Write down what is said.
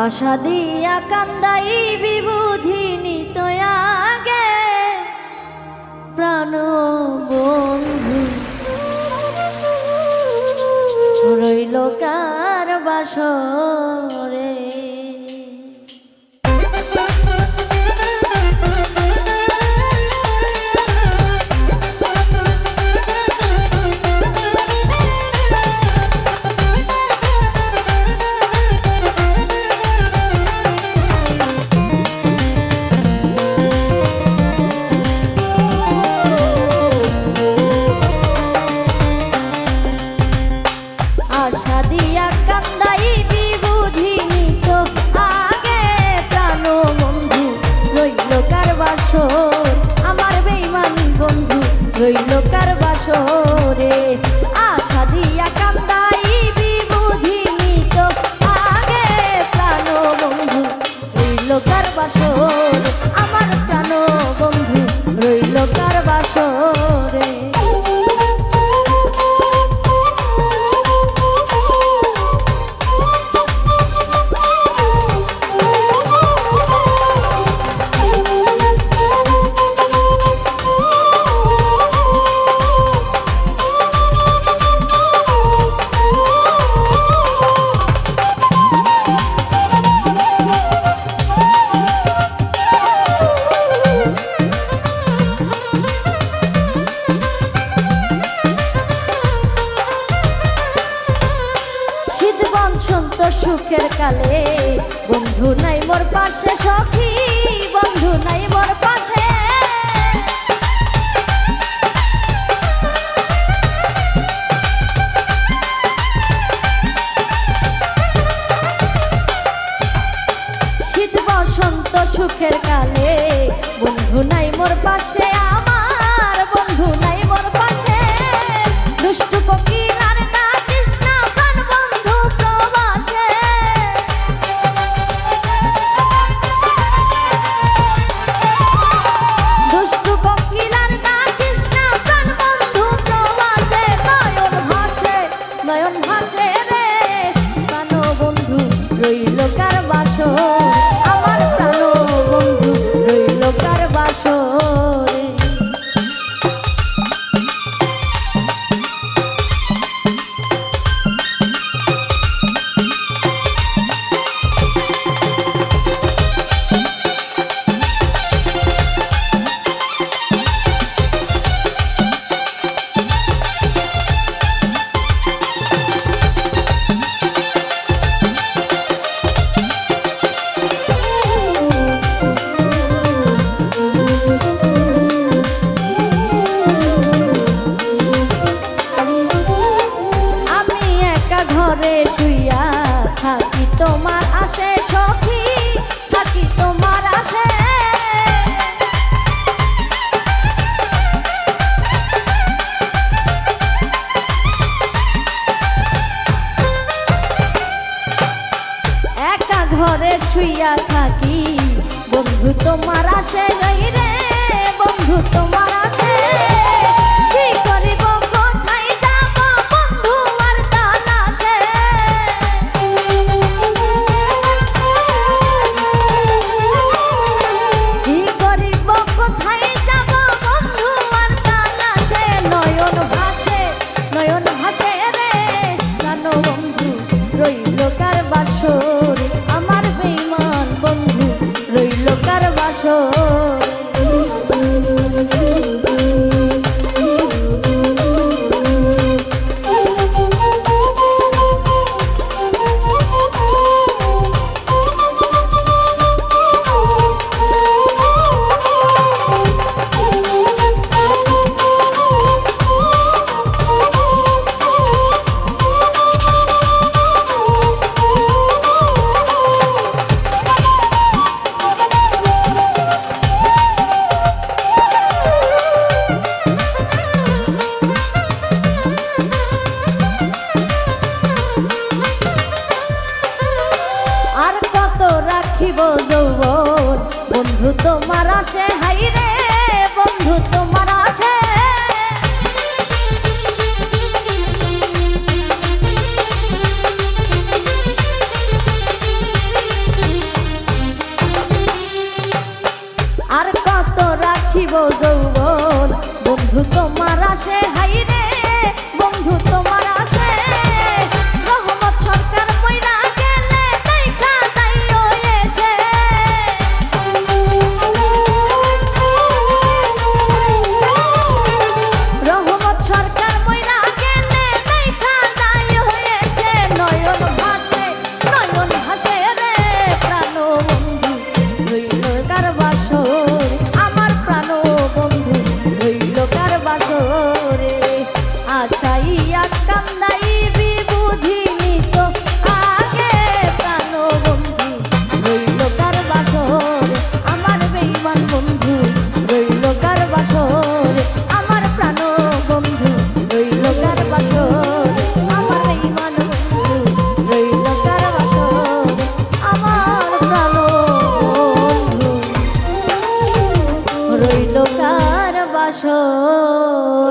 আশা দিয়া কান্দাই বিবুধিনি তোয়াগে প্রাণ বন্ধু রইল কার বাসরে। আশা দিয়া কান্দাই বিবুধিনি তো আগে প্রাণ বন্ধু রইল কার বাসর, আমার বেঈমান বন্ধু রইল কার বাসরে। আশা দিয়া কান্দাই বিবুধিনি তো আগে প্রাণ বন্ধু রইল কার বাসর, আমার প্রাণ বন্ধু রইল কার বাসরে। সুখের কালে বন্ধু নাই মোর পাশে, সখী বন্ধু নাই মোর পাশে। শীত বসন্ত সুখের কালে বন্ধু নাই মোর পাশে, আমার বন্ধু নাই মোর পাশে। দুষ্টু কোকিল আর ডাকিস না প্রাণ বন্ধু প্রবাসে। দুষ্টু কোকিল আর ডাকিস না প্রাণ বন্ধু প্রবাসে। নয়ন ভাসে রে প্রাণ বন্ধু রইল কার বাসর, আমার প্রাণ বন্ধু রইল কার বাসরে। ঘরে শুইয়া থাকি তোমার আসে, সখী থাকি তোমার আসে। একা ঘরে শুইয়া থাকি বন্ধু তোমার আসে, রে বন্ধু তোমার আসে। কি করিব কোথায় যাব বন্ধু আর তালাশে। কি করিব কোথায় যাব বন্ধু আর তালাশে। নয়ন ভাসে রে প্রাণ বন্ধু রইল কার বাসর, আমার বেঈমান বন্ধু রইল কার বাসর। রাখিব যৌবন বন্ধু তোমার আসে, হাই রে বন্ধু তোমার আসে। গো যৌবন বন্ধু তোমার আসে হাইরে বন্ধু তোমার আসে রহমত সরকার মইরা গেলে দেখা যাইও এসে রহমত সরকার মইরা গেলে দেখা যাইও এসে নয়ন ভাসে রে প্রাণ বন্ধু রইল কার বাসর আমার প্রাণ বন্ধু রইল কার বাসরে আশাইয়া কান্দাইবি বুঝিনি তো আগে প্রাণ বন্ধু রইল কার বাসরে আমার বেঈমান বন্ধু রইল কার বাসরে আমার প্রাণ বন্ধু রইল কার বাসরে আমার বেঈমান বন্ধু রইল কার বাসরে আমার প্রাণ বন্ধু রইল কার বাসর